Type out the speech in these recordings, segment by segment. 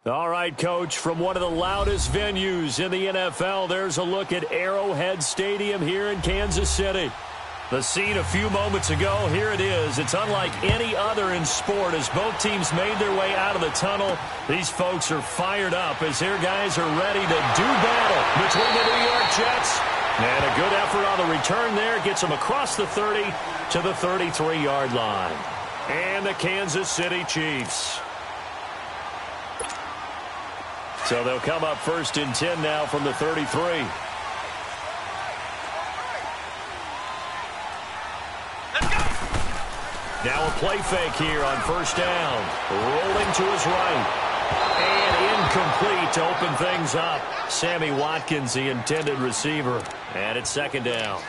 All right, Coach, from one of the loudest venues in the NFL, there's a look at Arrowhead Stadium here in Kansas City. The scene a few moments ago, here it is. It's unlike any other in sport as both teams made their way out of the tunnel. These folks are fired up as their guys are ready to do battle between the New York Jets. And a good effort on the return there gets them across the 30 to the 33-yard line. And the Kansas City Chiefs. So they'll come up 1st and 10 now from the 33. Now a play fake here on 1st down. Rolling to his right. And incomplete to open things up. Sammy Watkins, the intended receiver. And it's 2nd down.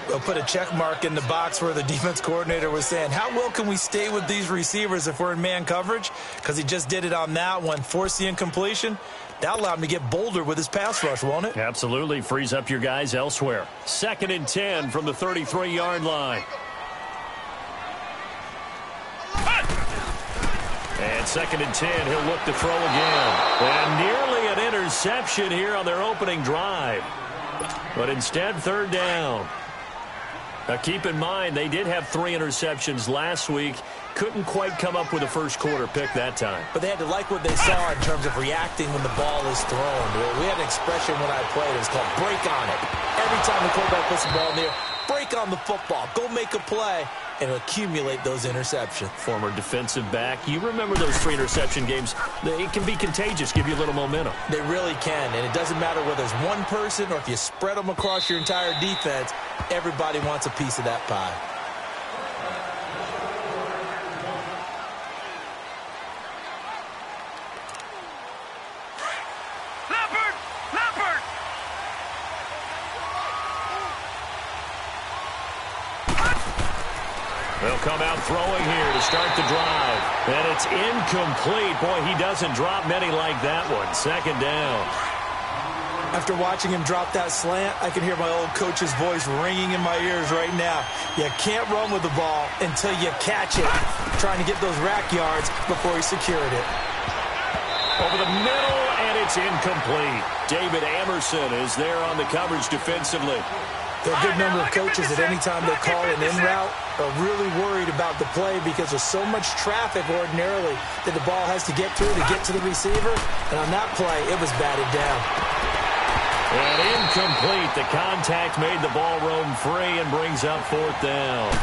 They'll put a check mark in the box where the defense coordinator was saying, how well can we stay with these receivers if we're in man coverage? Because he just did it on that one, forced the incompletion. That allowed him to get bolder with his pass rush, won't it? Absolutely. Frees up your guys elsewhere. 2nd and 10 from the 33-yard line. And 2nd and 10, he'll look to throw again. And nearly an interception here on their opening drive. But instead, 3rd down. Now, keep in mind, they did have 3 interceptions last week. Couldn't quite come up with a first-quarter pick that time. But they had to like what they saw in terms of reacting when the ball is thrown. We had an expression when I played. It was called break on it. Every time the quarterback puts the ball in the air, break on the football. Go make a play and accumulate those interceptions. Former defensive back. You remember those 3 interception games. It can be contagious, give you a little momentum. They really can, and it doesn't matter whether it's one person or if you spread them across your entire defense, everybody wants a piece of that pie. They'll come out throwing here to start the drive. And it's incomplete. Boy, he doesn't drop many like that one. 2nd down. After watching him drop that slant, I can hear my old coach's voice ringing in my ears right now. You can't run with the ball until you catch it. Trying to get those rack yards before he secured it. Over the middle, and it's incomplete. David Amerson is there on the coverage defensively. There are a good number of coaches that any time they call an in route are really worried about the play because there's so much traffic ordinarily that the ball has to get through to get to the receiver. And on that play, it was batted down. And incomplete. The contact made the ball roam free and brings up 4th down.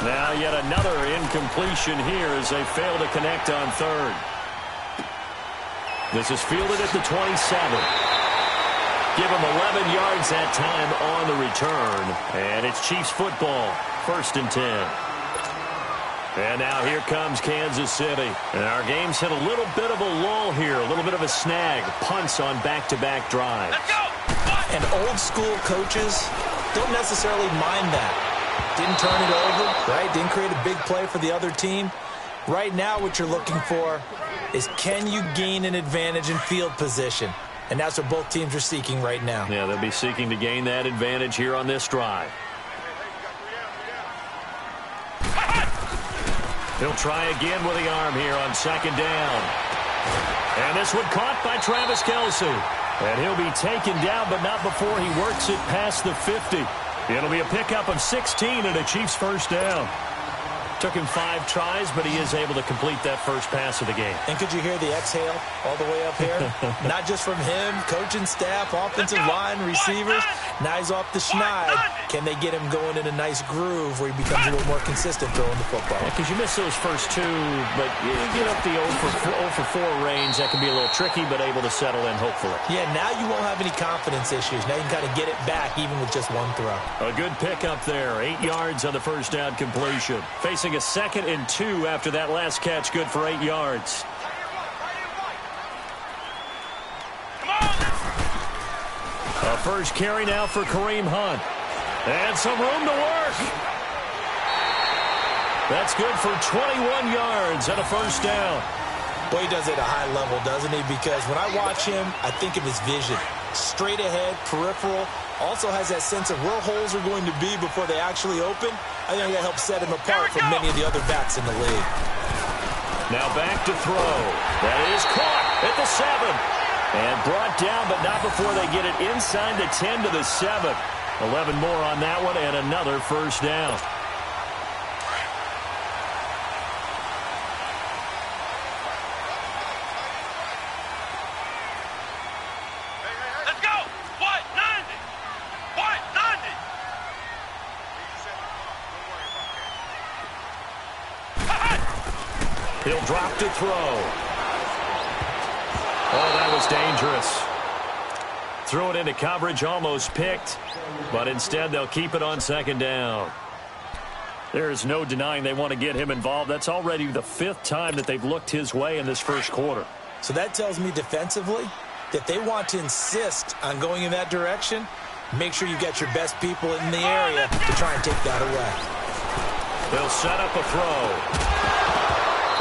Now yet another incompletion here as they fail to connect on 3rd. This is fielded at the 27. Give him 11 yards that time on the return. And it's Chiefs football. 1st and 10. And now here comes Kansas City. And our game's hit a little bit of a lull here. A little bit of a snag. Punts on back-to-back drives. Let's go! And old school coaches don't necessarily mind that. Didn't turn it over, right? Didn't create a big play for the other team. Right now what you're looking for is can you gain an advantage in field position? And that's what both teams are seeking right now. Yeah, they'll be seeking to gain that advantage here on this drive. He'll try again with the arm here on 2nd down. And this one caught by Travis Kelce. And he'll be taken down, but not before he works it past the 50. It'll be a pickup of 16 and a Chiefs 1st down. Took him 5 tries, but he is able to complete that first pass of the game. And could you hear the exhale all the way up here? Not just from him, coaching staff, offensive line, receivers. Now he's off the schneid. Can they get him going in a nice groove where he becomes a little more consistent throwing the football? Because you miss those first 2, but you get up the 0 for 4 range. That can be a little tricky, but able to settle in, hopefully. Yeah, now you won't have any confidence issues. Now you can kind of get it back even with just 1 throw. A good pickup there. 8 yards on the first down completion. Facing a 2nd and 2 after that last catch, good for 8 yards. A first carry now for Kareem Hunt. And some room to work. That's good for 21 yards and a 1st down. Boy, he does it at a high level, doesn't he? Because when I watch him, I think of his vision. Straight ahead, peripheral. Also has that sense of where holes are going to be before they actually open. I think that helps set him apart from many of the other backs in the league. Now back to throw. That is caught. at the 7. And brought down, but not before they get it inside the 10 to the 7. 11 more on that one, and another first down. Let's go! White 90! White 90! He'll drop to throw. Oh, that was dangerous. Threw it into coverage, almost picked, but instead they'll keep it on second down. There is no denying they want to get him involved. That's already the 5th time that they've looked his way in this first quarter. So that tells me defensively that they want to insist on going in that direction. Make sure you get your best people in the area to try and take that away. They'll set up a throw.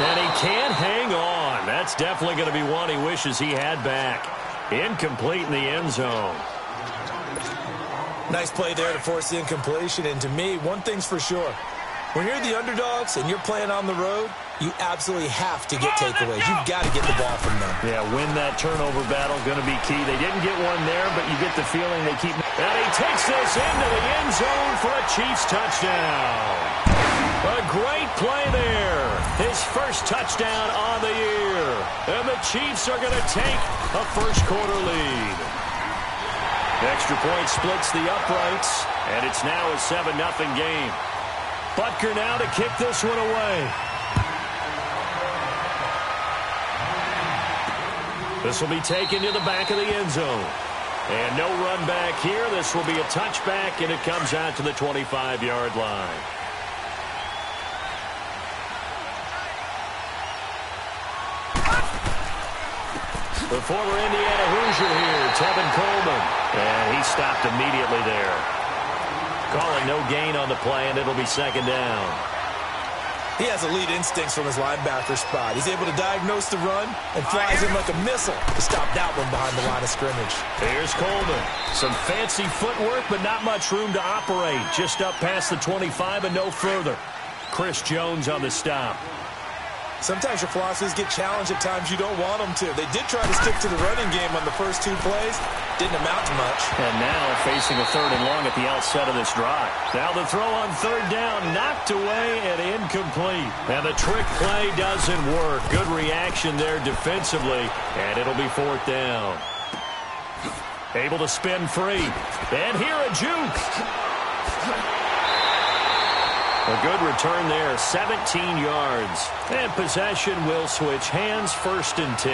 And he can't hang on. That's definitely going to be one he wishes he had back. Incomplete in the end zone. Nice play there to force the incompletion. And to me, one thing's for sure. When you're the underdogs and you're playing on the road, you absolutely have to get takeaways. You've got to get the ball from them. Yeah, win that turnover battle, going to be key. They didn't get one there, but you get the feeling they keep. And he takes this into the end zone for a Chiefs touchdown. A great play there. His first touchdown on the year. And the Chiefs are going to take a first-quarter lead. Extra point splits the uprights, and it's now a 7-0 game. Butker now to kick this one away. This will be taken to the back of the end zone. And no run back here. This will be a touchback, and it comes out to the 25-yard line. The former Indiana Hoosier here, Tevin Coleman. And he stopped immediately there. Calling no gain on the play, and it'll be second down. He has elite instincts from his linebacker spot. He's able to diagnose the run and flies in like a missile to stop that one behind the line of scrimmage. Here's Coleman. Some fancy footwork, but not much room to operate. Just up past the 25 and no further. Chris Jones on the stop. Sometimes your philosophies get challenged at times you don't want them to. They did try to stick to the running game on the first 2 plays. Didn't amount to much. And now facing a 3rd and long at the outset of this drive. Now the throw on 3rd down, knocked away and incomplete. And the trick play doesn't work. Good reaction there defensively, and it'll be 4th down. Able to spin free. And here a juke. A good return there, 17 yards. And possession will switch hands, 1st and 10.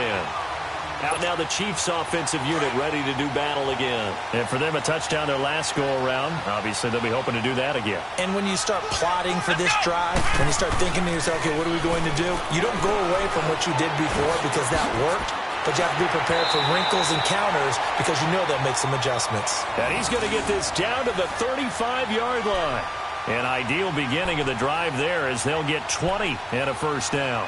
Out now the Chiefs offensive unit ready to do battle again. And for them a touchdown their last go-around. Obviously they'll be hoping to do that again. And when you start plotting for this drive, when you start thinking to yourself, okay, what are we going to do? You don't go away from what you did before because that worked. But you have to be prepared for wrinkles and counters because you know they'll make some adjustments. And he's going to get this down to the 35-yard line. An ideal beginning of the drive there as they'll get 20 and a first down.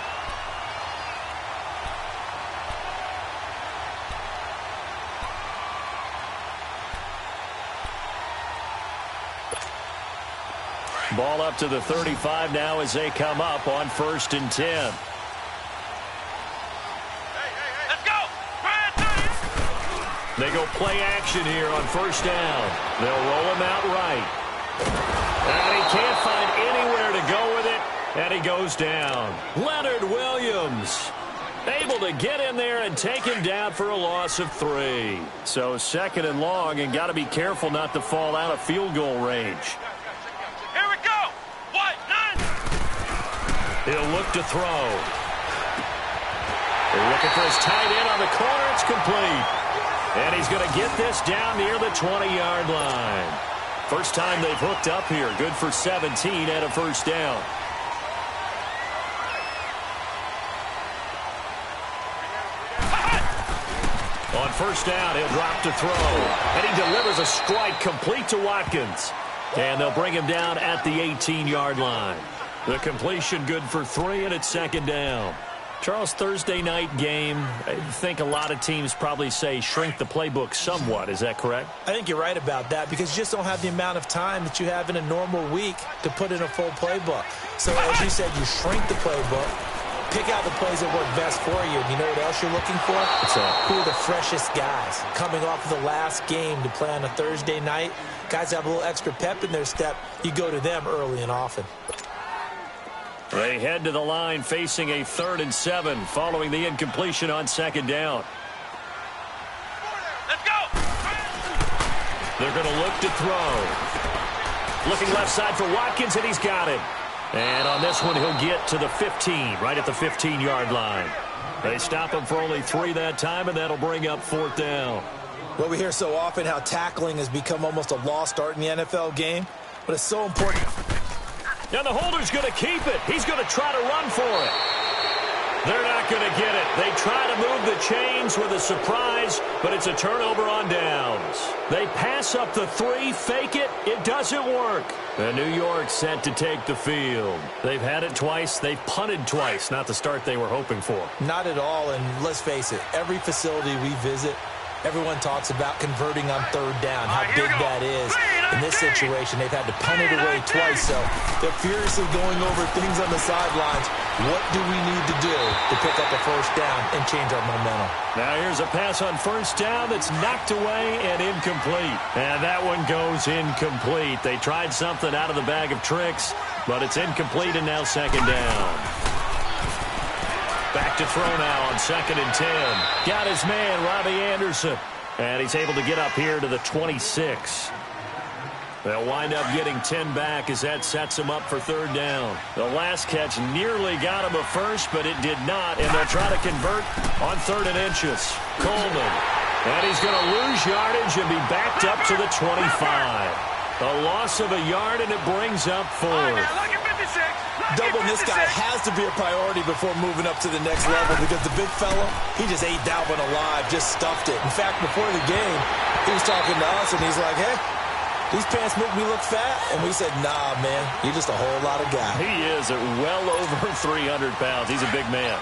Ball up to the 35 now as they come up on 1st and 10. Let's go! They go play action here on 1st down. They'll roll him out right. And he can't find anywhere to go with it, and he goes down. Leonard Williams able to get in there and take him down for a loss of 3. So 2nd and long, and got to be careful not to fall out of field goal range. Here we go! White 90! He'll look to throw. They're looking for his tight end on the corner. It's complete. And he's going to get this down near the 20-yard line. First time they've hooked up here. Good for 17 and a first down. On 1st down, he'll drop to throw. And he delivers a strike complete to Watkins. And they'll bring him down at the 18-yard line. The completion good for 3, and it's 2nd down. Charles, Thursday night game, I think a lot of teams probably say shrink the playbook somewhat. Is that correct? I think you're right about that because you just don't have the amount of time that you have in a normal week to put in a full playbook. So as you said, you shrink the playbook. Pick out the plays that work best for you. And you know what else you're looking for? Who are the freshest guys coming off of the last game to play on a Thursday night? Guys have a little extra pep in their step. You go to them early and often. They head to the line facing a 3rd and 7 following the incompletion on 2nd down. Let's go! They're going to look to throw. Looking left side for Watkins, and he's got him. And on this one, he'll get to the 15, right at the 15-yard line. They stop him for only 3 that time, and that'll bring up 4th down. Well, we hear so often how tackling has become almost a lost art in the NFL game, but it's so important. And the holder's going to keep it. He's going to try to run for it. They're not going to get it. They try to move the chains with a surprise, but it's a turnover on downs. They pass up the 3, fake it. It doesn't work. And New York set to take the field. They've had it twice. They've punted twice. Not the start they were hoping for. Not at all, and let's face it, every facility we visit, everyone talks about converting on 3rd down, how big that is. In this situation, they've had to punt it away twice, so they're furiously going over things on the sidelines. What do we need to do to pick up a 1st down and change our momentum? Now here's a pass on 1st down that's knocked away and incomplete. And that one goes incomplete. They tried something out of the bag of tricks, but it's incomplete and now 2nd down. Back to throw now on 2nd and 10. Got his man, Robbie Anderson. And he's able to get up here to the 26. They'll wind up getting 10 back as that sets him up for 3rd down. The last catch nearly got him a first, but it did not, and they'll try to convert on 3rd and inches. Coleman. And he's going to lose yardage and be backed up to the 25. A loss of a yard, and it brings up 4th. Doubling this guy has to be a priority before moving up to the next level because the big fella, he just ate that one alive, just stuffed it. In fact, before the game, he was talking to us, and he's like, hey, these pants make me look fat. And we said, nah, man, you're just a whole lot of guy. He is at well over 300 pounds. He's a big man.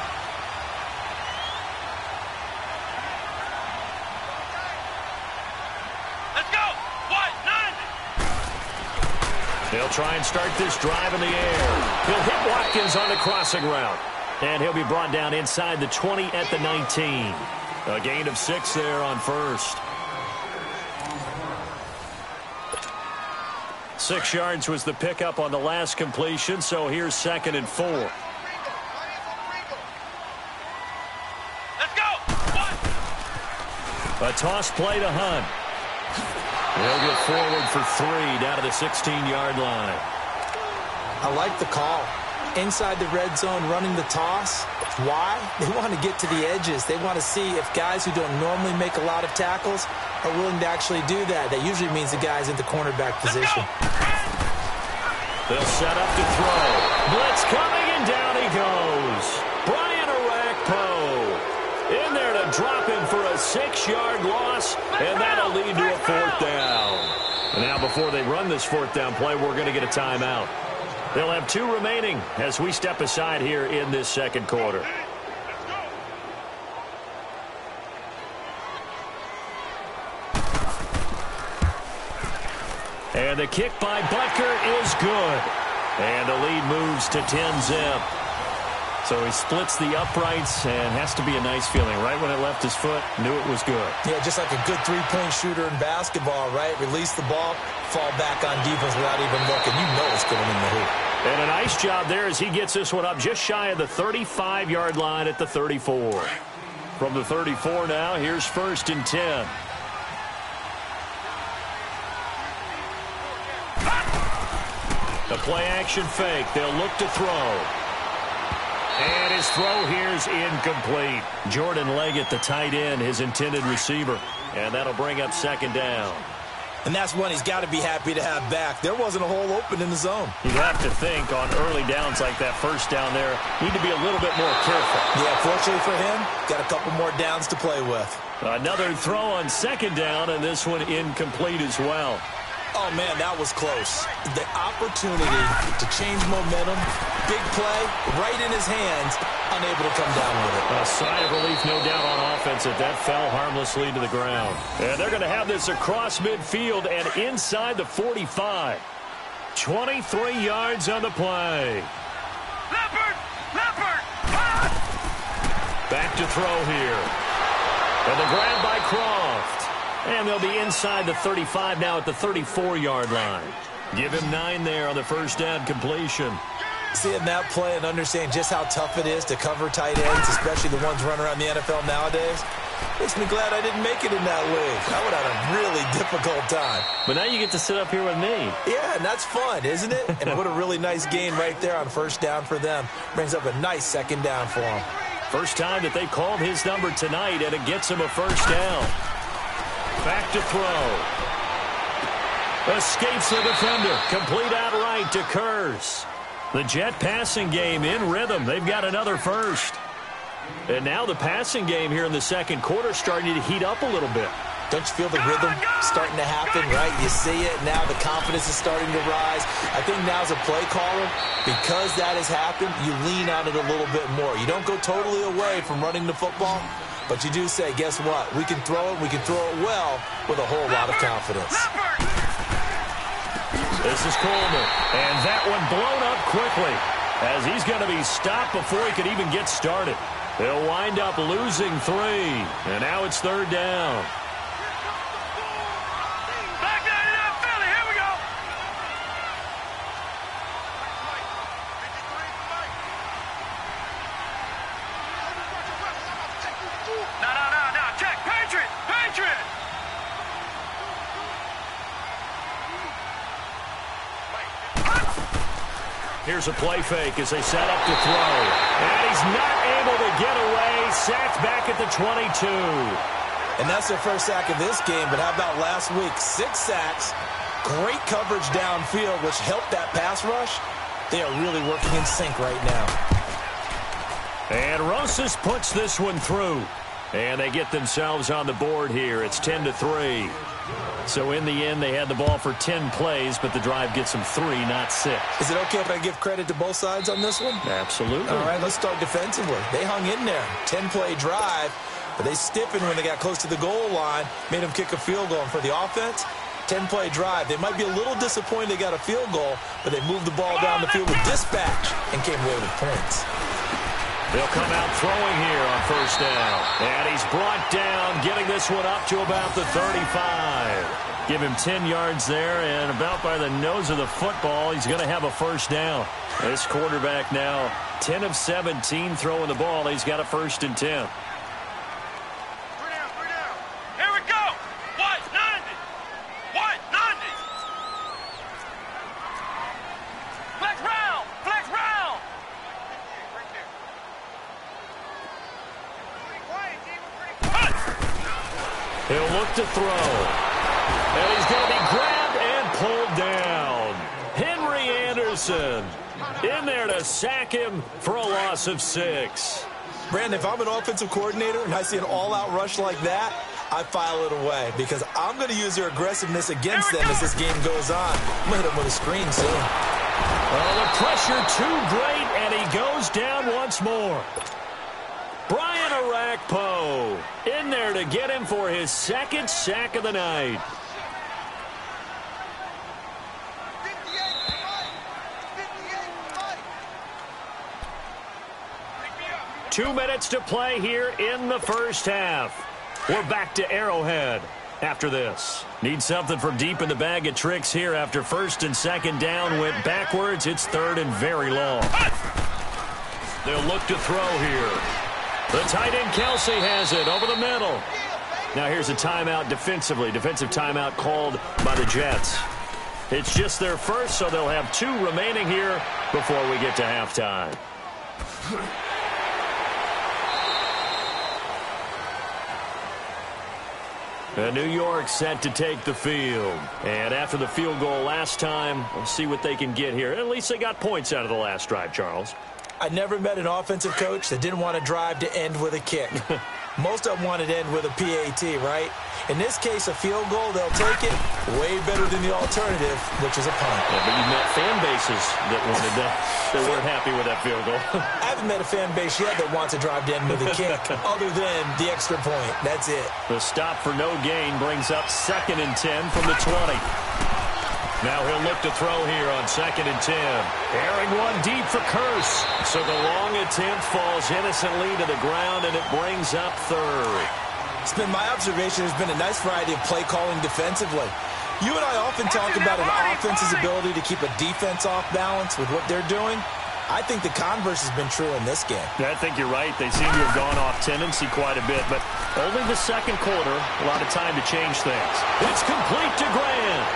Let's go! What? 90! They'll try and start this drive in the air. He'll hit Watkins on the crossing route. And he'll be brought down inside the 20 at the 19. A gain of 6 there on 1st. 6 yards was the pickup on the last completion, so here's 2nd and 4. Let's go! What? A toss play to Hunt. He'll get forward for 3 down to the 16-yard line. I like the call. Inside the red zone, running the toss. Why? They want to get to the edges. They want to see if guys who don't normally make a lot of tackles are willing to actually do that. That usually means the guy's in the cornerback position. They'll set up to throw. Blitz coming, and down he goes. Brian Orakpo in there to drop him for a 6-yard loss, and that'll lead to a 4th down. And now before they run this 4th down play, we're going to get a timeout. They'll have 2 remaining as we step aside here in this 2nd quarter. And the kick by Butker is good. And the lead moves to 10-zip. So he splits the uprights and has to be a nice feeling. Right when it left his foot, knew it was good. Yeah, just like a good 3-point shooter in basketball, right? Release the ball, fall back on defense without even looking. You know it's going in the hoop. And a nice job there as he gets this one up just shy of the 35-yard line at the 34. From the 34 now, here's 1st and 10. The play-action fake. They'll look to throw. And his throw here's incomplete. Jordan Leggett, the tight end, his intended receiver. And that'll bring up 2nd down. And that's one he's got to be happy to have back. There wasn't a hole open in the zone. You'd have to think on early downs like that 1st down there, need to be a little bit more careful. Yeah, fortunately for him, got a couple more downs to play with. Another throw on 2nd down, and this one incomplete as well. Oh, man, that was close. The opportunity to change momentum, big play, right in his hands, unable to come down with it. A sigh of relief, no doubt, on offense that fell harmlessly to the ground. And they're going to have this across midfield and inside the 45. 23 yards on the play. Leopard! Leopard! Back to throw here. And the grab by Croft. And they'll be inside the 35 now at the 34-yard line. Give him 9 there on the first down completion. Seeing that play and understanding just how tough it is to cover tight ends, especially the ones running around the NFL nowadays, makes me glad I didn't make it in that league. I would have had a really difficult time. But now you get to sit up here with me. Yeah, and that's fun, isn't it? And what a really nice gain right there on first down for them. Brings up a nice second down for them. First time that they called his number tonight, and it gets him a first down. Back to throw. Escapes the defender. Complete outright to Kurz. The Jet passing game in rhythm. They've got another first. And now the passing game here in the second quarter starting to heat up a little bit. Don't you feel the rhythm starting to happen, right? You see it now. The confidence is starting to rise. I think now as a play caller, because that has happened, you lean on it a little bit more. You don't go totally away from running the football, but you do say, guess what? We can throw it. We can throw it well with a whole lot of confidence. This is Coleman, and that one blown up quickly as he's going to be stopped before he could even get started. They'll wind up losing 3, and now it's third down. Back down in Philly. Here we go. No. Check. Patriot. Here's a play fake as they set up to throw. And he's not able to get away. Sacked back at the 22. And that's their first sack of this game, but how about last week? 6 sacks, great coverage downfield, which helped that pass rush. They are really working in sync right now. And Rosas puts this one through. And they get themselves on the board here. It's 10-3. So in the end, they had the ball for 10 plays, but the drive gets them 3, not 6. Is it okay if I give credit to both sides on this one? Absolutely. All right, let's start defensively. They hung in there. 10-play drive, but they stiffened when they got close to the goal line, made them kick a field goal. And for the offense, 10-play drive. They might be a little disappointed they got a field goal, but they moved the ball down the field with dispatch and came away with points. They'll come out throwing here on first down. And he's brought down, getting this one up to about the 35. Give him 10 yards there, and about by the nose of the football, he's going to have a first down. This quarterback now, 10 of 17 throwing the ball. He's got a 1st and 10. Here we go. What? 90. Flex round. He'll look to throw. And he's going to be grabbed and pulled down. Henry Anderson in there to sack him for a loss of 6. Brandon, if I'm an offensive coordinator and I see an all-out rush like that, I file it away because I'm going to use their aggressiveness against them as this game goes on. I'm going to hit them with a screen soon. Well, the pressure too great, and he goes down once more. Brian Arakpo in there to get him for his 2nd sack of the night. Two minutes to play here in the first half. We're back to Arrowhead after this. Need something from deep in the bag of tricks here after 1st and 2nd down went backwards. It's 3rd and very long. They'll look to throw here. The tight end Kelsey has it over the middle. Now here's a timeout defensively. Defensive timeout called by the Jets. It's just their first, so they'll have 2 remaining here before we get to halftime. And New York set to take the field. And after the field goal last time, we'll see what they can get here. At least they got points out of the last drive, Charles. I never met an offensive coach that didn't want to drive to end with a kick. Most of them wanted to end with a PAT, right? In this case, a field goal, they'll take it way better than the alternative, which is a punt. Yeah, but you've met fan bases that wanted that weren't happy with that field goal. I haven't met a fan base yet that wants to drive to end with a kick, other than the extra point. That's it. The stop for no gain brings up 2nd and 10 from the 20. Now he'll look to throw here on 2nd and 10. Airing one deep for Curse. So the long attempt falls innocently to the ground, and it brings up 3rd. It's been my observation there's been a nice variety of play calling defensively. You and I often talk about an offense's ability to keep a defense off balance with what they're doing. I think the converse has been true in this game. Yeah, I think you're right. They seem to have gone off tendency quite a bit, but only the 2nd quarter, a lot of time to change things. It's complete to Grant.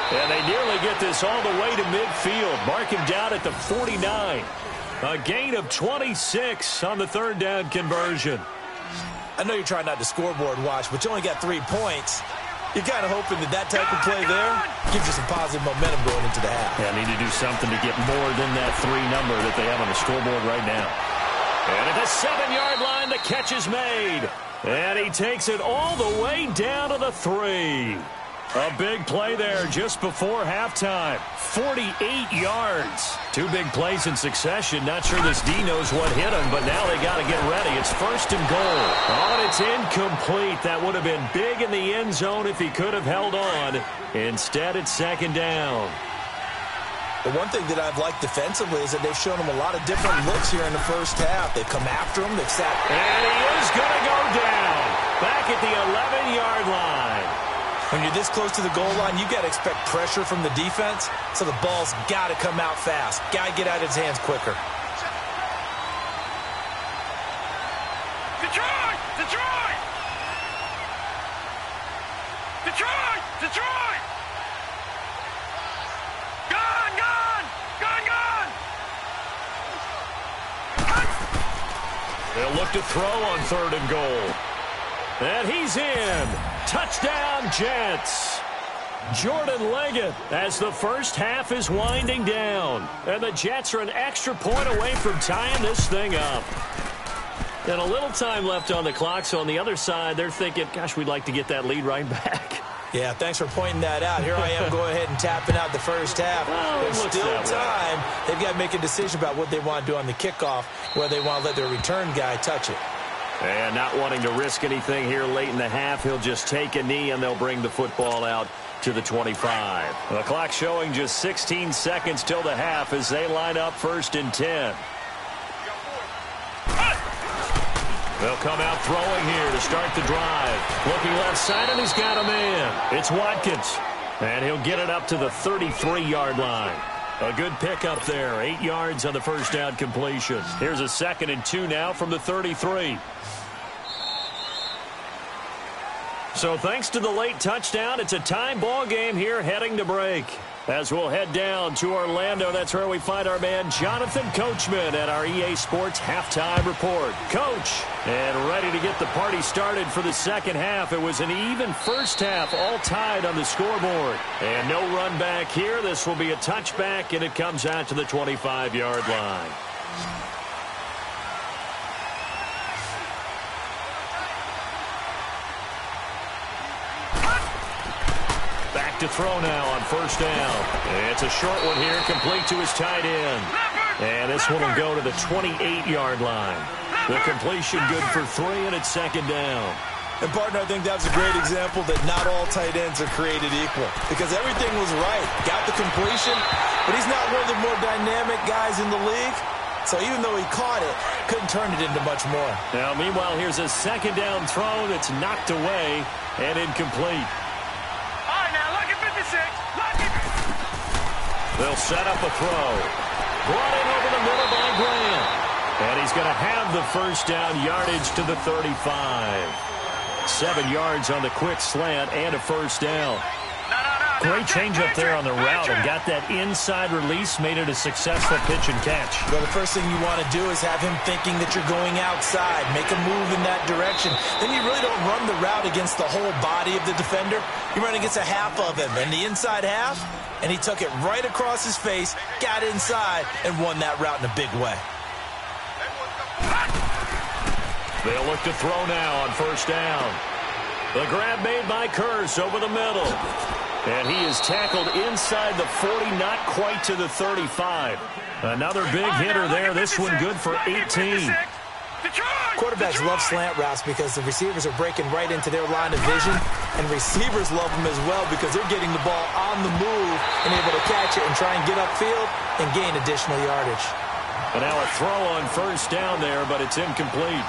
And they nearly get this all the way to midfield. Mark him down at the 49. A gain of 26 on the 3rd down conversion. I know you're trying not to scoreboard watch, but you only got 3 points. You're kind of hoping that that type of play there gives you some positive momentum going into the half. Yeah, need to do something to get more than that 3 number that they have on the scoreboard right now. And at the 7-yard line, the catch is made. And he takes it all the way down to the 3. A big play there just before halftime. 48 yards. 2 big plays in succession. Not sure this D knows what hit him, but now they got to get ready. It's 1st and goal. Oh, and it's incomplete. That would have been big in the end zone if he could have held on. Instead, it's 2nd down. The one thing that I've liked defensively is that they've shown him a lot of different looks here in the first half. They've come after him. They've sat. And he is going to go down. Back at the 11-yard line. When you're this close to the goal line, you got to expect pressure from the defense, so the ball's got to come out fast. Got to get out of his hands quicker. Detroit! Detroit! Detroit! Detroit! Gone! Gone! Gone! Gone! They'll look to throw on 3rd and goal. And he's in. Touchdown, Jets. Jordan Leggett as the first half is winding down. And the Jets are an extra point away from tying this thing up. And a little time left on the clock, so on the other side, they're thinking, gosh, we'd like to get that lead right back. Yeah, thanks for pointing that out. Here I am going ahead and tapping out the first half. There's still time. They've got to make a decision about what they want to do on the kickoff, whether they want to let their return guy touch it. And not wanting to risk anything here late in the half, he'll just take a knee and they'll bring the football out to the 25. The clock showing just 16 seconds till the half as they line up 1st and 10. They'll come out throwing here to start the drive. Looking left side, and he's got a man. It's Watkins. And he'll get it up to the 33-yard line. A good pickup there. 8 yards on the first down completion. Here's a 2nd and 2 now from the 33. So thanks to the late touchdown, it's a time ball game here heading to break. As we'll head down to Orlando, that's where we find our man Jonathan Coachman at our EA Sports Halftime Report. Coach, and ready to get the party started for the second half. It was an even first half, all tied on the scoreboard. And no run back here. This will be a touchback, and it comes out to the 25-yard line. Back to throw now on first down. It's a short one here, complete to his tight end. And this one will go to the 28-yard line. The completion good for 3, and it's second down. And, partner, I think that's a great example that not all tight ends are created equal. Because everything was right. Got the completion, but he's not one of the more dynamic guys in the league. So even though he caught it, couldn't turn it into much more. Now, meanwhile, here's a second down throw that's knocked away and incomplete. They'll set up a throw. Brought in over the middle by Grant. And he's going to have the first down, yardage to the 35. 7 yards on the quick slant and a first down. Great change up there on the route and got that inside release, made it a successful pitch and catch. Well, the first thing you want to do is have him thinking that you're going outside, make a move in that direction. Then you really don't run the route against the whole body of the defender. You run against a half of him, and the inside half, and he took it right across his face, got inside, and won that route in a big way. They'll look to throw now on first down. The grab made by Curse over the middle. And he is tackled inside the 40, not quite to the 35. Another big hitter there. This one good for 18. Detroit! Quarterbacks love slant routes because the receivers are breaking right into their line of vision, and receivers love them as well because they're getting the ball on the move and able to catch it and try and get upfield and gain additional yardage. And now a throw on first down there, but it's incomplete.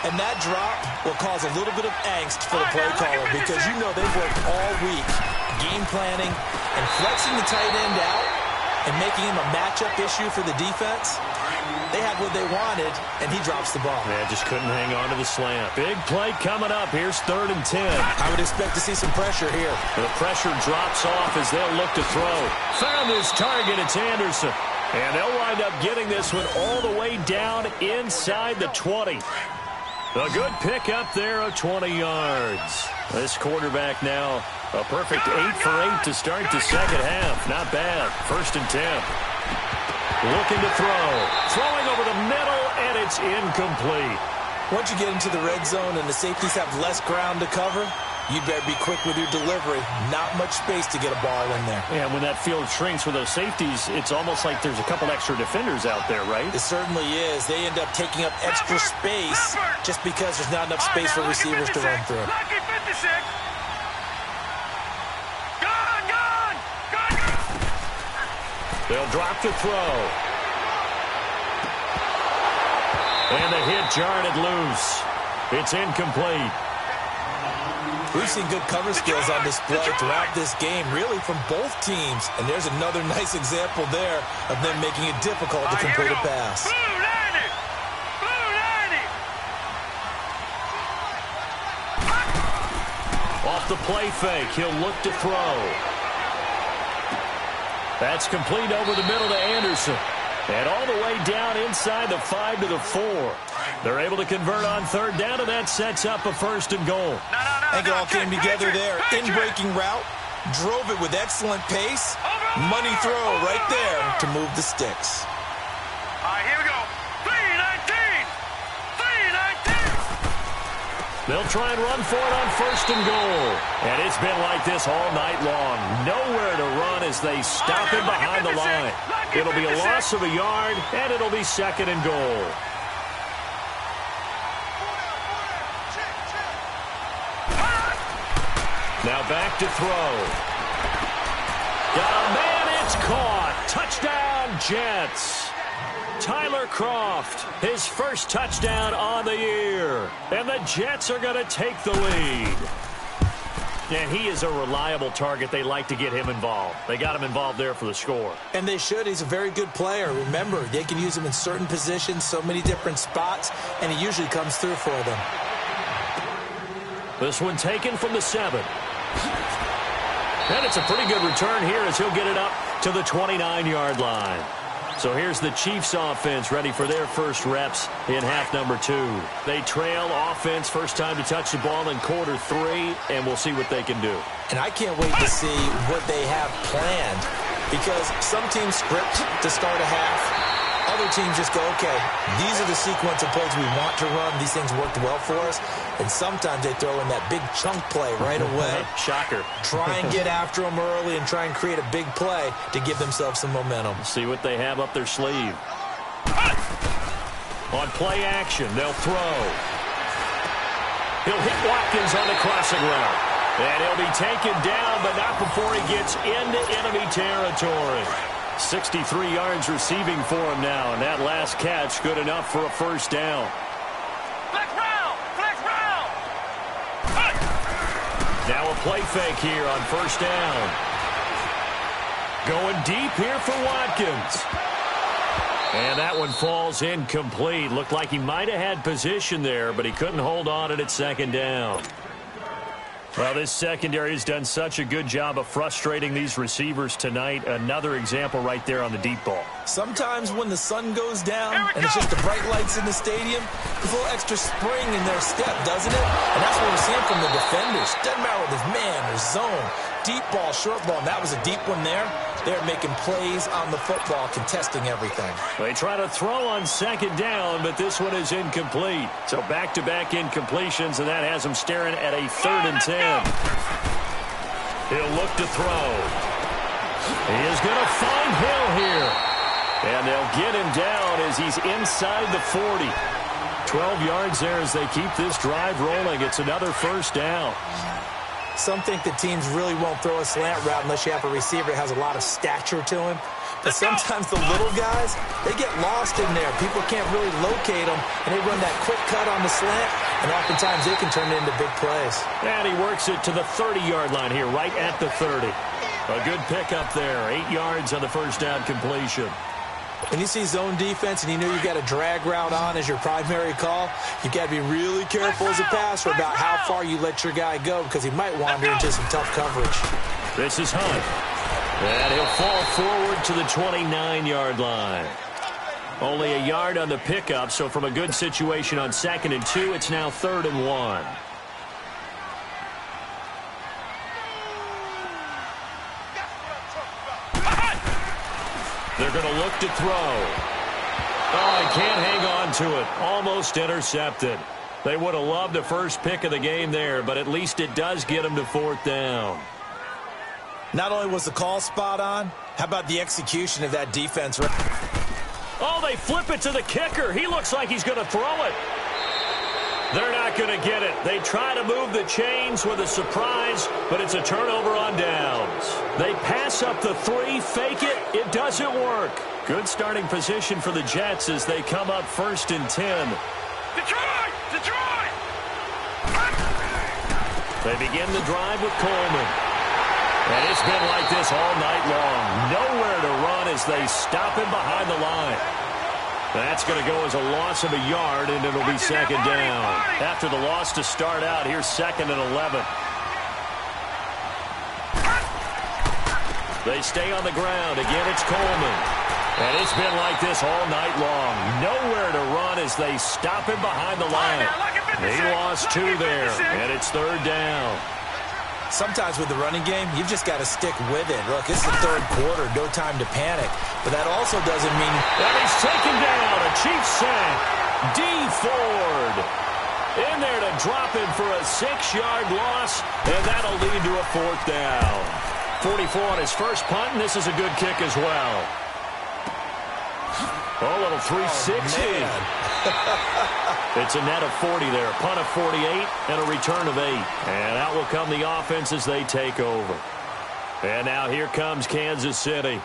And that drop will cause a little bit of angst for the play caller because you know they've worked all week game planning and flexing the tight end out and making him a matchup issue for the defense. They had what they wanted, and he drops the ball. Yeah, just couldn't hang on to the slant. Big play coming up. Here's 3rd and 10. I would expect to see some pressure here. The pressure drops off as they'll look to throw. Found his target. It's Anderson. And they'll wind up getting this one all the way down inside the 20. A good pick up there of 20 yards. This quarterback now a perfect 8 for 8 to start the second half. Not bad. 1st and 10. Looking to throw. Throwing over the middle, and it's incomplete. Once you get into the red zone and the safeties have less ground to cover, you better be quick with your delivery. Not much space to get a ball in there. Yeah, when that field shrinks with those safeties, it's almost like there's a couple extra defenders out there, right? It certainly is. They end up taking up extra space just because there's not enough space for receivers to run through. Lucky 56. Gone! They'll drop the throw. And the hit jarred it loose. It's incomplete. We've seen good cover skills on display throughout this game, really from both teams. And there's another nice example there of them making it difficult to complete a pass. Blue 90! Off the play fake, he'll look to throw. That's complete over the middle to Anderson. And all the way down inside the 5 to the 4. They're able to convert on 3rd down, and that sets up a 1st and goal. I think it all came together there. In-breaking route, drove it with excellent pace. Money throw right there to move the sticks. All right, here we go. 3-19. They'll try and run for it on 1st and goal. And it's been like this all night long. Nowhere to run as they stop him behind the line. It'll be a loss of a yard, and it'll be 2nd and goal. Now back to throw. Got a man, it's caught. Touchdown, Jets. Tyler Kroft, his first touchdown on the year. And the Jets are going to take the lead. Yeah, he is a reliable target. They like to get him involved. They got him involved there for the score. And they should. He's a very good player. Remember, they can use him in certain positions, so many different spots, and he usually comes through for them. This one taken from the 7. And it's a pretty good return here as he'll get it up to the 29-yard line. So here's the Chiefs offense ready for their first reps in half number 2. They trail offense, first time to touch the ball in quarter 3, and we'll see what they can do. And I can't wait to see what they have planned because some teams script to start a half. Other teams just go, okay, these are the sequence of plays we want to run. These things worked well for us. And sometimes they throw in that big chunk play right away. Shocker. Try and get after them early and try and create a big play to give themselves some momentum. See what they have up their sleeve. On play action, they'll throw. He'll hit Watkins on the crossing route. And he'll be taken down, but not before he gets into enemy territory. 63 yards receiving for him now, and that last catch good enough for a 1st down. Flex round! Now a play fake here on 1st down. Going deep here for Watkins. And that one falls incomplete. Looked like he might have had position there, but he couldn't hold on it at 2nd down. Well, this secondary has done such a good job of frustrating these receivers tonight. Another example right there on the deep ball. Sometimes when the sun goes down and it's just the bright lights in the stadium, there's a little extra spring in their step, doesn't it? And that's what we're seeing from the defenders. Doesn't matter whether it's man or zone. Deep ball, short ball, and that was a deep one there. They're making plays on the football, contesting everything. They try to throw on 2nd down, but this one is incomplete. So back-to-back incompletions, and that has them staring at a 3rd and 10. He'll look to throw. He is going to find Hill here. And they'll get him down as he's inside the 40. 12 yards there as they keep this drive rolling. It's another first down. Some think the teams really won't throw a slant route unless you have a receiver that has a lot of stature to him. But sometimes the little guys, they get lost in there. People can't really locate them, and they run that quick cut on the slant, and oftentimes they can turn it into big plays. And he works it to the 30-yard line here, right at the 30. A good pickup there, 8 yards on the first down completion. When you see zone defense and you know you've got a drag route on as your primary call, you've got to be really careful as a passer about how far you let your guy go because he might wander into some tough coverage. This is Hunt. And he'll fall forward to the 29-yard line. Only a yard on the pickup, so from a good situation on 2nd and 2, it's now 3rd and 1. They're going to look to throw. Oh, he can't hang on to it. Almost intercepted. They would have loved the first pick of the game there, but at least it does get them to 4th down. Not only was the call spot on, how about the execution of that defense? Oh, they flip it to the kicker. He looks like he's going to throw it. They're not going to get it. They try to move the chains with a surprise, but it's a turnover on downs. They pass up the 3, fake it. It doesn't work. Good starting position for the Jets as they come up 1st and 10. Detroit! Detroit! They begin the drive with Coleman. And it's been like this all night long. Nowhere to run as they stop him behind the line. That's going to go as a loss of a yard, and it'll be 2nd down. After the loss to start out, here's 2nd and 11. They stay on the ground. Again, it's Coleman. And it's been like this all night long. Nowhere to run as they stop him behind the line. He lost 2 there, and it's 3rd down. Sometimes with the running game, you've just got to stick with it. Look, it's the 3rd quarter, no time to panic. But that also doesn't mean... And he's taken down, a Chiefs sack. D. Ford in there to drop him for a 6-yard loss, and that'll lead to a 4th down. 44 on his first punt, and this is a good kick as well. Oh, little 360. It's a net of 40 there. Punt of 48 and a return of 8. And out will come the offense as they take over. And now here comes Kansas City.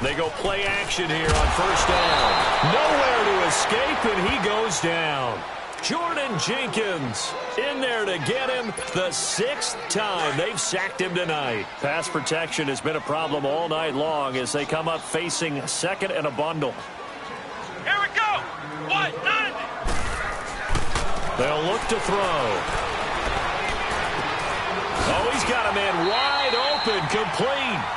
They go play action here on 1st down. Nowhere to escape, and he goes down. Jordan Jenkins in there to get him the 6th time they've sacked him tonight. Pass protection has been a problem all night long as they come up facing 2nd and a bundle. Here we go. 190. They'll look to throw. Oh, he's got a man wide open, complete.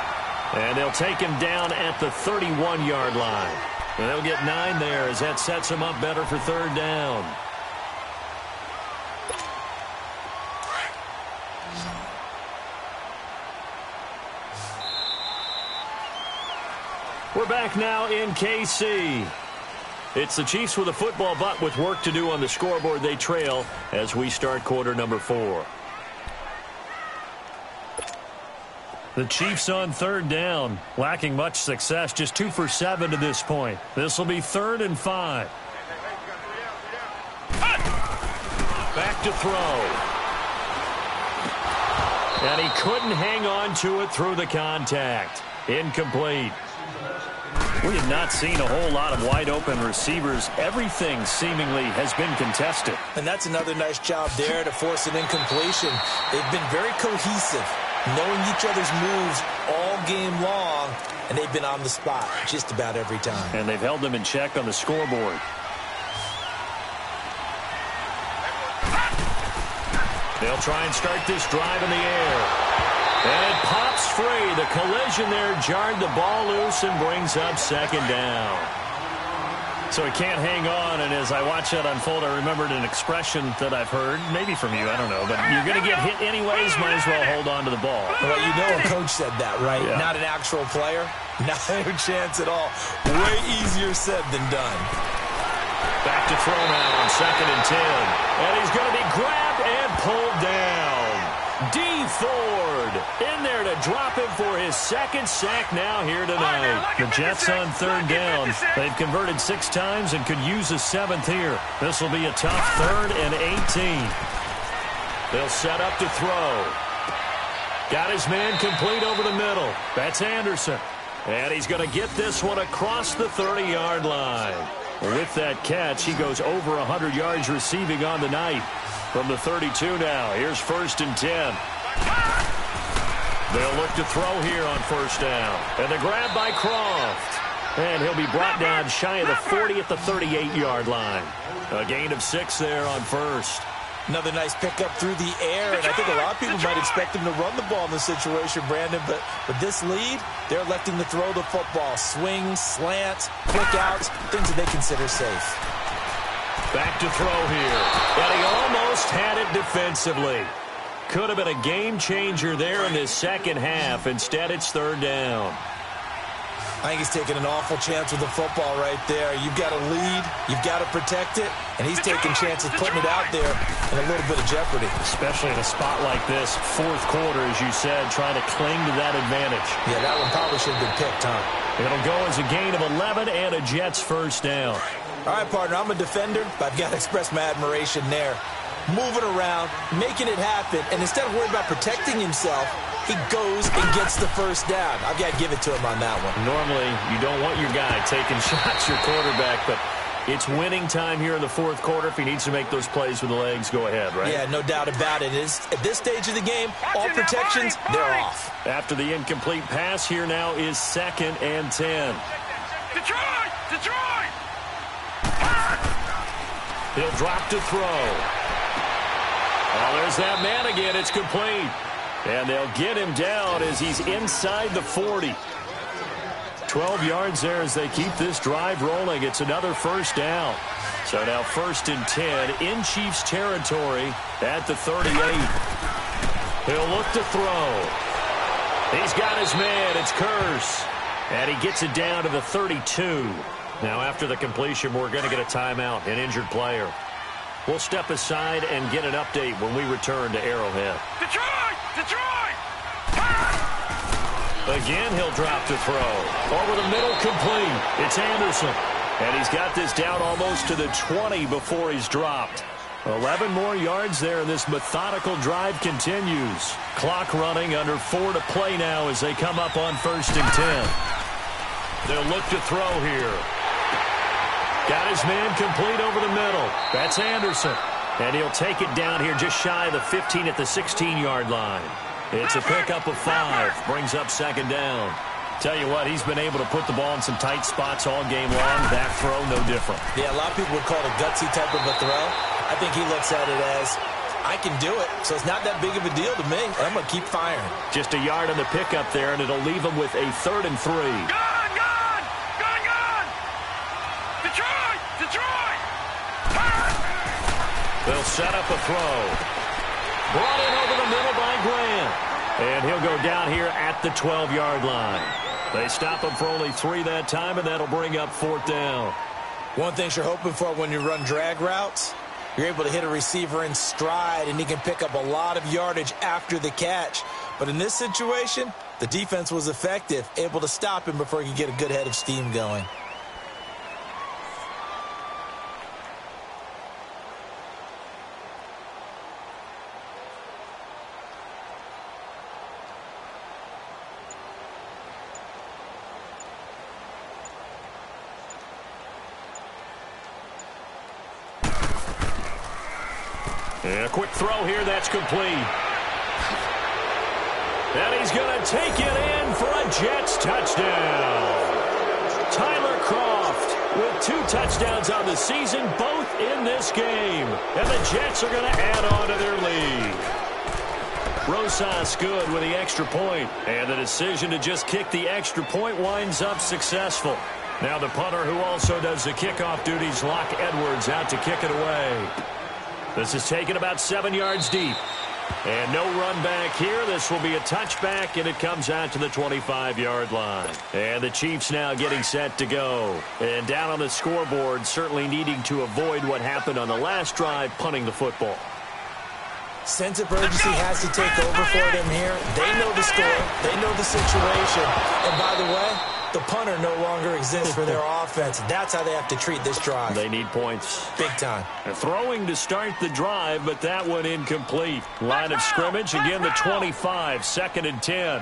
And they'll take him down at the 31-yard line. And they'll get 9 there as that sets him up better for 3rd down. We're back now in KC. It's the Chiefs with a football, but with work to do on the scoreboard. They trail as we start quarter number 4. The Chiefs on 3rd down, lacking much success, just 2 for 7 to this point. This will be 3rd and 5. Back to throw. And he couldn't hang on to it through the contact. Incomplete. We have not seen a whole lot of wide-open receivers. Everything seemingly has been contested. And that's another nice job there to force an incompletion. They've been very cohesive, knowing each other's moves all game long, and they've been on the spot just about every time. And they've held them in check on the scoreboard. They'll try and start this drive in the air. And it pops free. The collision there jarred the ball loose and brings up 2nd down. So he can't hang on, and as I watch that unfold, I remembered an expression that I've heard, maybe from you, I don't know, but you're going to get hit anyways, might as well hold on to the ball. Well, you know a coach said that, right? Yeah. Not an actual player. Not a chance at all. Way easier said than done. Back to throw now on 2nd and 10. And he's going to be grabbed and pulled down. D. Ford in there to drop him for his 2nd sack now here tonight. The Jets on 3rd down. They've converted 6 times and could use a 7th here. This will be a tough 3rd and 18. They'll set up to throw. Got his man complete over the middle. That's Anderson. And he's going to get this one across the 30-yard line. With that catch, he goes over 100 yards receiving on the night. From the 32 now, here's 1st and 10. They'll look to throw here on 1st down. And the grab by Croft. And he'll be brought down shy of the 40 at the 38-yard line. A gain of 6 there on 1st. Another nice pickup through the air, and I think a lot of people might expect him to run the ball in this situation, Brandon, but with this lead, they're electing to throw the football. Swings, slants, quick outs, things that they consider safe. Back to throw here, and he almost had it defensively. Could have been a game changer there in this 2nd half. Instead, it's 3rd down. I think he's taking an awful chance with the football right there. You've got to lead, you've got to protect it, and he's taking chances putting it out there in a little bit of jeopardy. Especially in a spot like this, 4th quarter, as you said, trying to cling to that advantage. Yeah, that one probably should have been picked, huh? It'll go as a gain of 11 and a Jets 1st down. All right, partner, I'm a defender, but I've got to express my admiration there. Moving around, making it happen, and instead of worrying about protecting himself, he goes and gets the 1st down. I've got to give it to him on that one. Normally, you don't want your guy taking shots, your quarterback, but it's winning time here in the 4th quarter. If he needs to make those plays with the legs, go ahead, right? Yeah, no doubt about it. At this stage of the game, all protections, they're off. After the incomplete pass, here now is 2nd and 10. Detroit! Detroit! He'll drop to throw. Oh, there's that man again. It's complete. And they'll get him down as he's inside the 40. 12 yards there as they keep this drive rolling. It's another 1st down. So now 1st and 10 in Chiefs territory at the 38. He'll look to throw. He's got his man. It's Curse. And he gets it down to the 32. Now after the completion, we're going to get a timeout, an injured player. We'll step aside and get an update when we return to Arrowhead. Detroit! Detroit! Again, he'll drop to throw. Over the middle, complete. It's Anderson. And he's got this down almost to the 20 before he's dropped. 11 more yards there, and this methodical drive continues. Clock running, under 4 to play now as they come up on 1st and 10. They'll look to throw here. Got his man complete over the middle. That's Anderson. And he'll take it down here just shy of the 15 at the 16-yard line. It's a pickup of 5. Brings up 2nd down. Tell you what, he's been able to put the ball in some tight spots all game long. That throw, no different. Yeah, a lot of people would call it a gutsy type of a throw. I think he looks at it as, I can do it, so it's not that big of a deal to me. I'm going to keep firing. Just a yard on the pickup there, and it'll leave him with a 3rd and 3. Gone! Gone! Gone! Gone! Detroit! Detroit! They'll set up a throw. Brought in over the middle by Grant. And he'll go down here at the 12-yard line. They stop him for only 3 that time, and that'll bring up 4th down. One thing you're hoping for when you run drag routes, you're able to hit a receiver in stride, and he can pick up a lot of yardage after the catch. But in this situation, the defense was effective, able to stop him before he could get a good head of steam going. And a quick throw here, that's complete. And he's going to take it in for a Jets touchdown. Tyler Kroft with 2 touchdowns on the season, both in this game. And the Jets are going to add on to their lead. Rosas good with the extra point. And the decision to just kick the extra point winds up successful. Now the punter, who also does the kickoff duties, Locke Edwards, out to kick it away. This is taken about 7 yards deep. And no run back here. This will be a touchback, and it comes out to the 25-yard line. And the Chiefs now getting set to go. And down on the scoreboard, certainly needing to avoid what happened on the last drive, punting the football. Sense of urgency has to take over for them here. They know the score. They know the situation. And by the way, the punter no longer exists for their offense. That's how they have to treat this drive. They need points. Big time. And throwing to start the drive, but that one incomplete. Line of scrimmage, again the 25, 2nd and 10.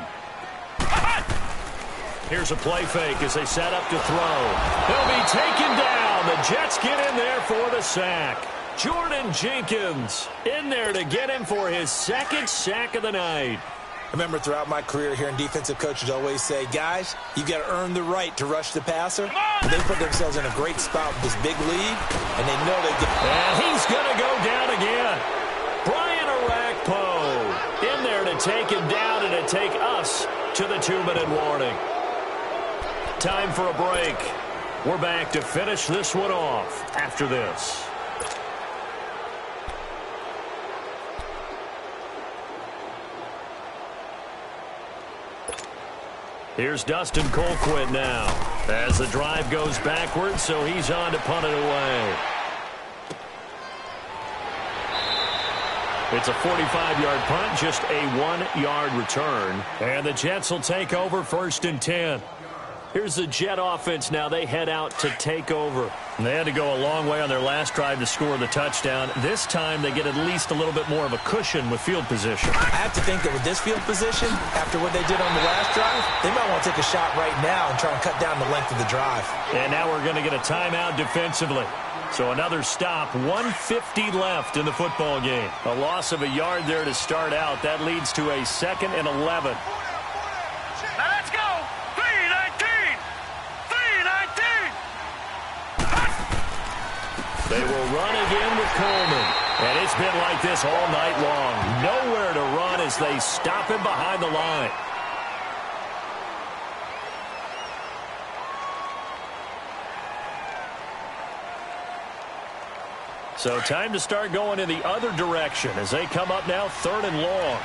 Here's a play fake as they set up to throw. He'll be taken down. The Jets get in there for the sack. Jordan Jenkins in there to get him for his 2nd sack of the night. I remember throughout my career here in defensive coaches always say, guys, you've got to earn the right to rush the passer. They put themselves in a great spot with this big lead, and they know they get. And he's going to go down again. Brian Arakpo in there to take him down and to take us to the 2-minute warning. Time for a break. We're back to finish this one off after this. Here's Dustin Colquitt now as the drive goes backwards, so he's on to punt it away. It's a 45-yard punt, just a 1-yard return. And the Jets will take over 1st and 10. Here's the Jet offense now. They head out to take over. And they had to go a long way on their last drive to score the touchdown. This time they get at least a little bit more of a cushion with field position. I have to think that with this field position, after what they did on the last drive, they might want to take a shot right now and try and cut down the length of the drive. And now we're going to get a timeout defensively. So another stop, 1:50 left in the football game. A loss of a yard there to start out. That leads to a 2nd and 11. Now let's go. 3-19. 3-19. They will run again with Coleman. And it's been like this all night long. Nowhere to run as they stop him behind the line. So time to start going in the other direction as they come up now 3rd and long.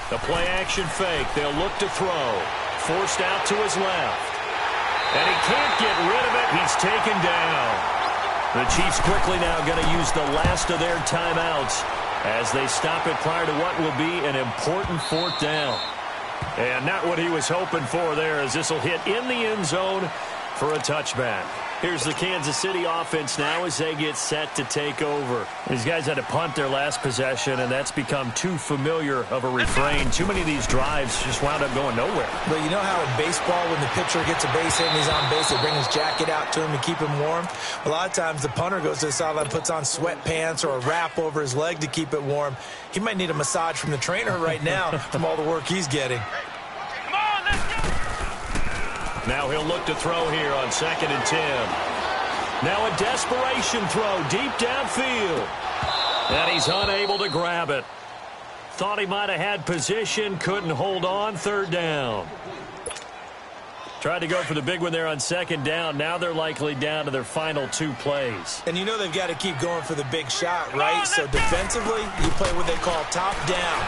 The play action fake. They'll look to throw. Forced out to his left. And he can't get rid of it. He's taken down. The Chiefs quickly now going to use the last of their timeouts as they stop it prior to what will be an important 4th down. And not what he was hoping for there, as this will hit in the end zone for a touchback. Here's the Kansas City offense now as they get set to take over. These guys had to punt their last possession, and that's become too familiar of a refrain. Too many of these drives just wound up going nowhere. But you know how in baseball, when the pitcher gets a base hit and he's on base, they bring his jacket out to him to keep him warm? A lot of times the punter goes to the sideline, puts on sweatpants or a wrap over his leg to keep it warm. He might need a massage from the trainer right now from all the work he's getting. Come on, let's go. Now he'll look to throw here on 2nd and 10. Now a desperation throw deep downfield. And he's unable to grab it. Thought he might have had position, couldn't hold on, 3rd down. Tried to go for the big one there on 2nd down. Now they're likely down to their final 2 plays. And you know they've got to keep going for the big shot, right? So defensively, you play what they call top down.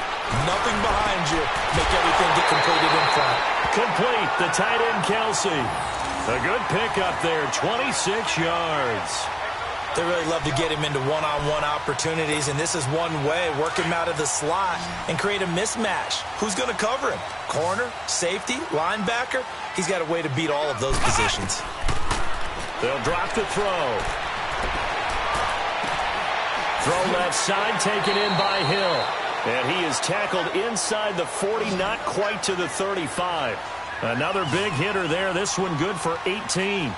Nothing behind you. Make everything get completed in front. Complete, the tight end Kelsey. A good pickup there, 26 yards. They really love to get him into one-on-one opportunities, and this is one way. Work him out of the slot and create a mismatch. Who's going to cover him? Corner, safety, linebacker? He's got a way to beat all of those positions. They'll drop the throw. Throw left side, taken in by Hill. And he is tackled inside the 40, not quite to the 35. Another big hitter there. This one good for 18.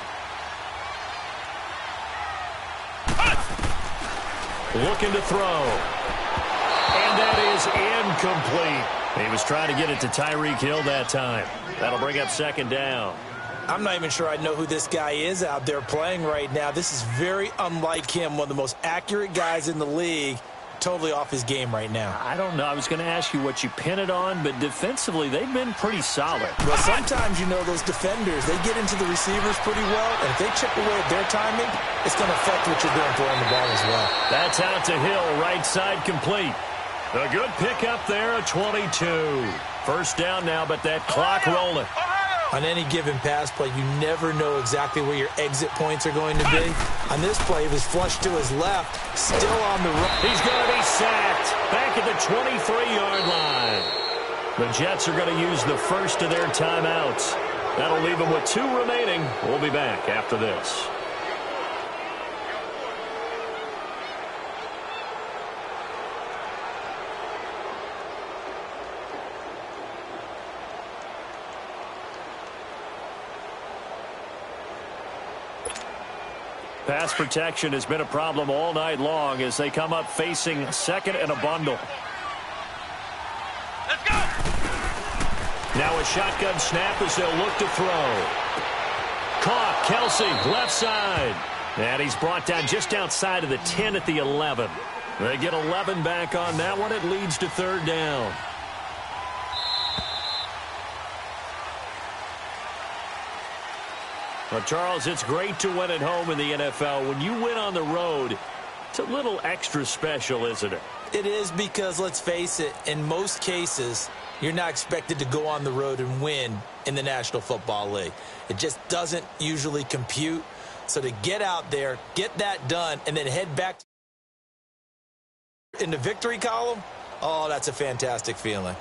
Looking to throw. And that is incomplete. He was trying to get it to Tyreek Hill that time. That'll bring up 2nd down. I'm not even sure I know who this guy is out there playing right now. This is very unlike him, one of the most accurate guys in the league. totally off his game right now. I don't know. I was going to ask you what you pin it on, but defensively, they've been pretty solid. Well, sometimes, those defenders, they get into the receivers pretty well, and if they chip away at their timing, it's going to affect what you're doing throwing the ball as well. That's out to Hill, right side complete. A good pickup there, a 22. First down now, but that clock rolling. On any given pass play, you never know exactly where your exit points are going to be. On this play, it was flushed to his left, still on the run. He's going to be sacked back at the 23-yard line. The Jets are going to use the first of their timeouts. That'll leave them with 2 remaining. We'll be back after this. Pass protection has been a problem all night long as they come up facing second and a bundle. Let's go! Now a shotgun snap as they'll look to throw. Caught, Kelsey, left side. And he's brought down just outside of the 10 at the 11. They get 11 back on that one. It leads to third down. Well, Charles, it's great to win at home in the NFL. When you win on the road, it's a little extra special, isn't it? It is because, let's face it, in most cases, you're not expected to go on the road and win in the National Football League. It just doesn't usually compute. So to get out there, get that done, and then head back in the victory column, oh, that's a fantastic feeling.